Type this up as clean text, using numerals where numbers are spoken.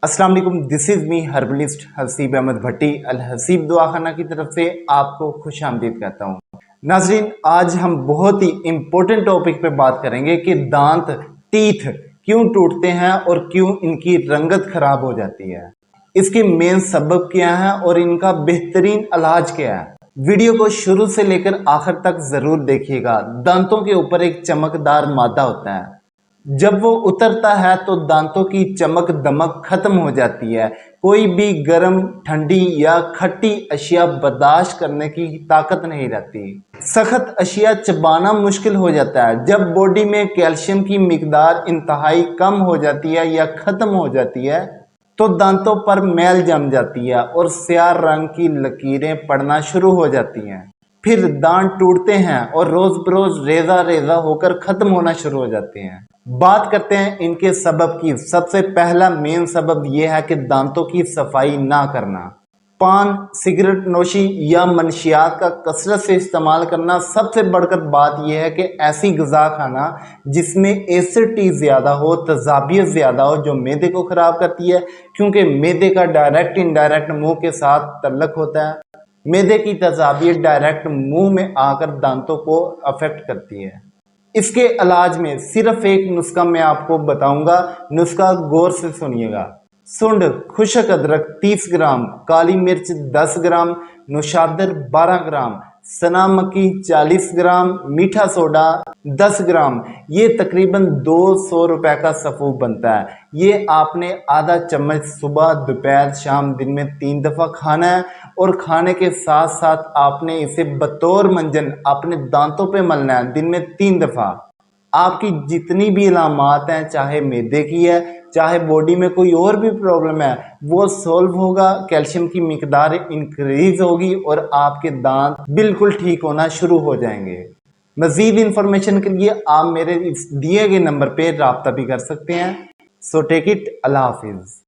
अस्सलाम वालेकुम, this is me herbalist Haseeb Ahmed Bhatti Al Haseeb Dawakhana की तरफ से आपको खुश आमदीद कहता हूँ। नाजरीन, आज हम बहुत ही इम्पोर्टेंट टॉपिक पे बात करेंगे कि दांत टीथ क्यों टूटते हैं और क्यों इनकी रंगत खराब हो जाती है, इसके मेन सबब क्या है और इनका बेहतरीन इलाज क्या है। वीडियो को शुरू से लेकर आखिर तक जरूर देखिएगा। दांतों के ऊपर एक चमकदार मादा होता है, जब वो उतरता है तो दांतों की चमक दमक खत्म हो जाती है। कोई भी गर्म, ठंडी या खट्टी अशिया बर्दाश्त करने की ताकत नहीं रहती। सख्त अशिया चबाना मुश्किल हो जाता है। जब बॉडी में कैल्शियम की मिकदार इंतहाई कम हो जाती है या खत्म हो जाती है तो दांतों पर मैल जम जाती है और स्याह रंग की लकीरें पड़ना शुरू हो जाती हैं। फिर दांत टूटते हैं और रोज बरोज रेजा रेजा होकर खत्म होना शुरू हो जाते हैं। बात करते हैं इनके सबब की। सबसे पहला मेन सबब यह है कि दांतों की सफाई ना करना। पान, सिगरेट नोशी या मनशियात का कसरत से इस्तेमाल करना। सबसे बढ़कर बात यह है कि ऐसी ग़िज़ा खाना जिसमें एसिडिटी ज़्यादा हो, तेज़ाबियत ज़्यादा हो, जो मैदे को ख़राब करती है, क्योंकि मैदे का डायरेक्ट इनडायरेक्ट मुंह के साथ तल्लक होता है। मैदे की तेज़ाबियत डायरेक्ट मुंह में आकर दांतों को अफेक्ट करती है। इसके इलाज में सिर्फ एक नुस्खा मैं आपको बताऊंगा। नुस्खा गौर से सुनिएगा। सुंड, खुशक अदरक 30 ग्राम, काली मिर्च 10 ग्राम, नौशादर 12 ग्राम, सना मक्की 40 ग्राम, मीठा सोडा 10 ग्राम। ये तकरीबन 200 रुपए का सफ़ूफ बनता है। ये आपने आधा चम्मच सुबह, दोपहर, शाम, दिन में 3 दफ़ा खाना है और खाने के साथ साथ आपने इसे बतौर मंजन अपने दांतों पे मलना है, दिन में 3 दफ़ा। आपकी जितनी भी इलामात हैं, चाहे मैदे की है, चाहे बॉडी में कोई और भी प्रॉब्लम है, वो सॉल्व होगा। कैल्शियम की मिकदार इंक्रीज होगी और आपके दांत बिल्कुल ठीक होना शुरू हो जाएंगे। मजीद इंफॉर्मेशन के लिए आप मेरे इस दिए गए नंबर पे राब्ता भी कर सकते हैं। So take it. अल्लाह हाफिज़।